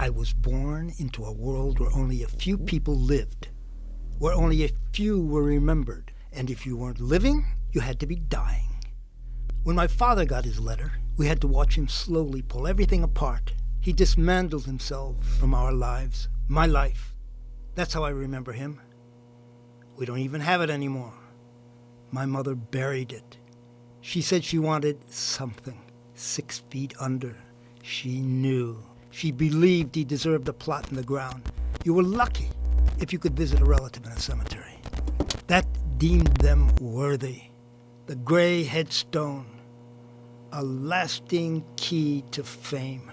I was born into a world where only a few people lived, where only a few were remembered, and if you weren't living, you had to be dying. When my father got his letter, we had to watch him slowly pull everything apart. He dismantled himself from our lives, my life. That's how I remember him. We don't even have it anymore. My mother buried it. She said she wanted something 6 feet under. She knew. She believed he deserved a plot in the ground. You were lucky if you could visit a relative in a cemetery. That deemed them worthy. The gray headstone, a lasting key to fame.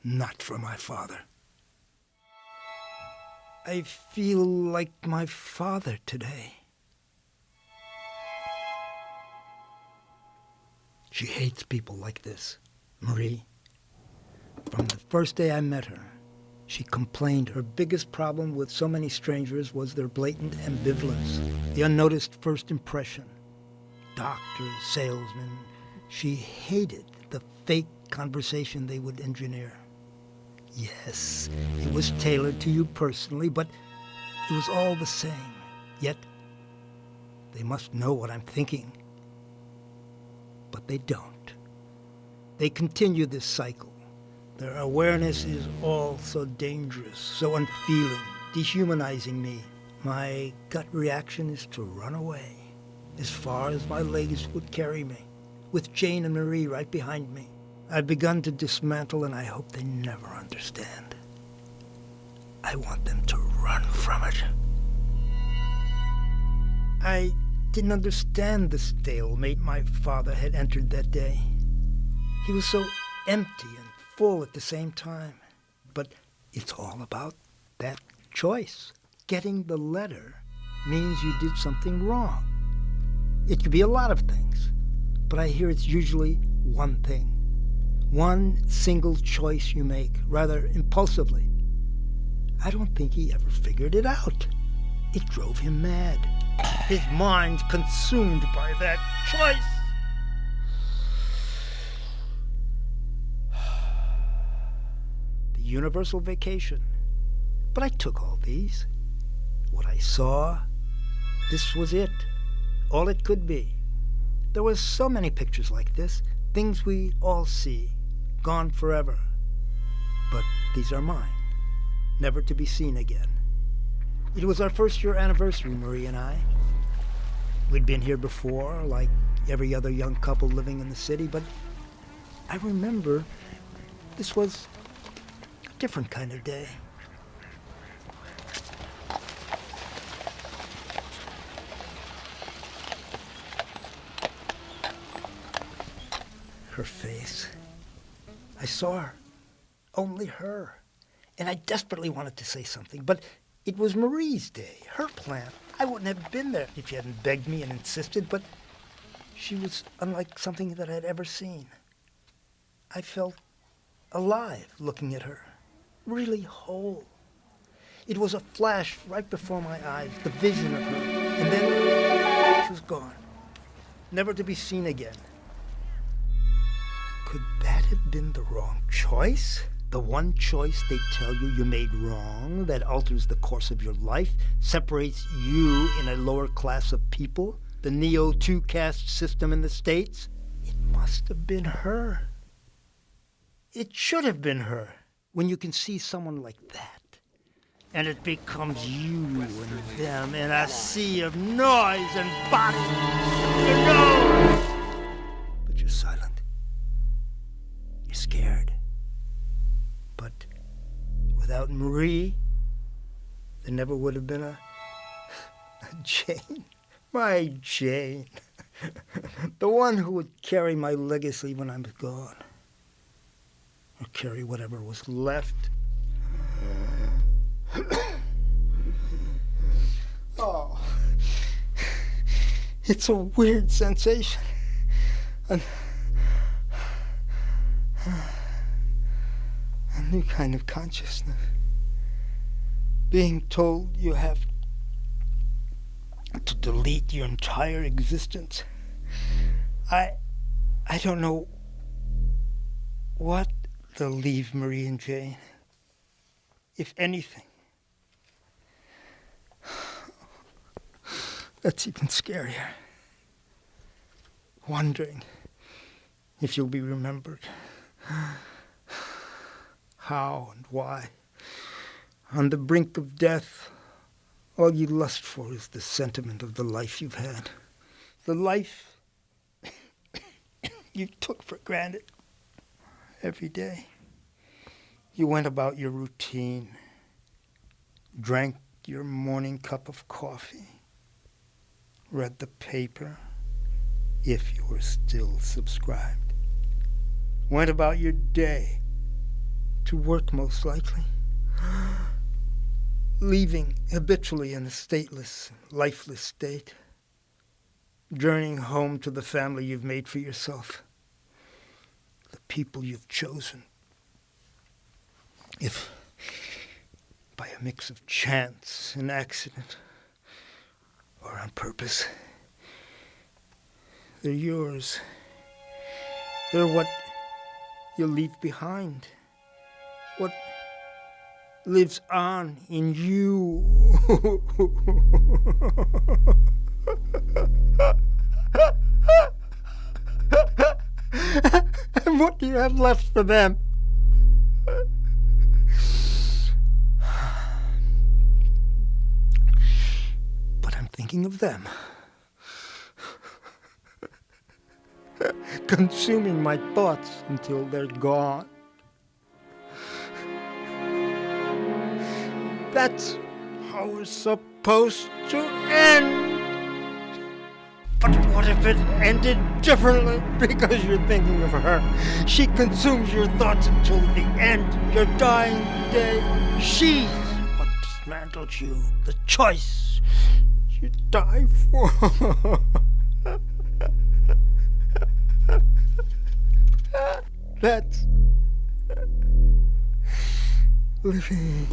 Not for my father. I feel like my father today. She hates people like this, Marie. From the first day I met her, she complained her biggest problem with so many strangers was their blatant ambivalence, the unnoticed first impression. Doctors, salesmen, she hated the fake conversation they would engineer. Yes, it was tailored to you personally, but it was all the same. Yet, they must know what I'm thinking. But they don't. They continue this cycle. Their awareness is all so dangerous, so unfeeling, dehumanizing me. My gut reaction is to run away, as far as my legs would carry me, with Jane and Marie right behind me. I've begun to dismantle, and I hope they never understand. I want them to run from it. I didn't understand the stalemate my father had entered that day. He was so empty and full at the same time. But it's all about that choice. Getting the letter means you did something wrong. It could be a lot of things, but I hear it's usually one thing. One single choice you make, rather impulsively. I don't think he ever figured it out. It drove him mad. His mind consumed by that choice. The universal vacation. But I took all these. What I saw, this was it. All it could be. There were so many pictures like this, things we all see, gone forever. But these are mine, never to be seen again. It was our first-year anniversary, Marie and I. We'd been here before, like every other young couple living in the city, but I remember this was a different kind of day. Her face. I saw her. Only her. And I desperately wanted to say something, but it was Marie's day, her plan. I wouldn't have been there if she hadn't begged me and insisted, but she was unlike something that I'd ever seen. I felt alive looking at her, really whole. It was a flash right before my eyes, the vision of her, and then she was gone, never to be seen again. Could that have been the wrong choice? The one choice they tell you made wrong, that alters the course of your life, separates you in a lower class of people, the Neo-2 caste system in the States? It must have been her. It should have been her. When you can see someone like that, and it becomes you and them in a sea of noise and bodies, you know. But you're silent. You're scared. But without Marie, there never would have been a Jane. My Jane. The one who would carry my legacy when I'm gone. Or carry whatever was left. Oh. It's a weird sensation. A new kind of consciousness. Being told you have to delete your entire existence. I don't know what They'll leave Marie and Jane. If anything. That's even scarier. Wondering if you'll be remembered. How and why. On the brink of death, all you lust for is the sentiment of the life you've had. The life you took for granted. Every day, you went about your routine, drank your morning cup of coffee, read the paper, if you were still subscribed, went about your day, to work most likely, leaving habitually in a stateless, lifeless state, journeying home to the family you've made for yourself, the people you've chosen. If by a mix of chance and accident, or on purpose, they're yours. They're what you'll leave behind. What lives on in you. And what do you have left for them? But I'm thinking of them. Consuming my thoughts until they're gone. That's how we're supposed to end. But what if it ended differently? Because you're thinking of her. She consumes your thoughts until the end, your dying day. She's what dismantled you, the choice you die for. That's living.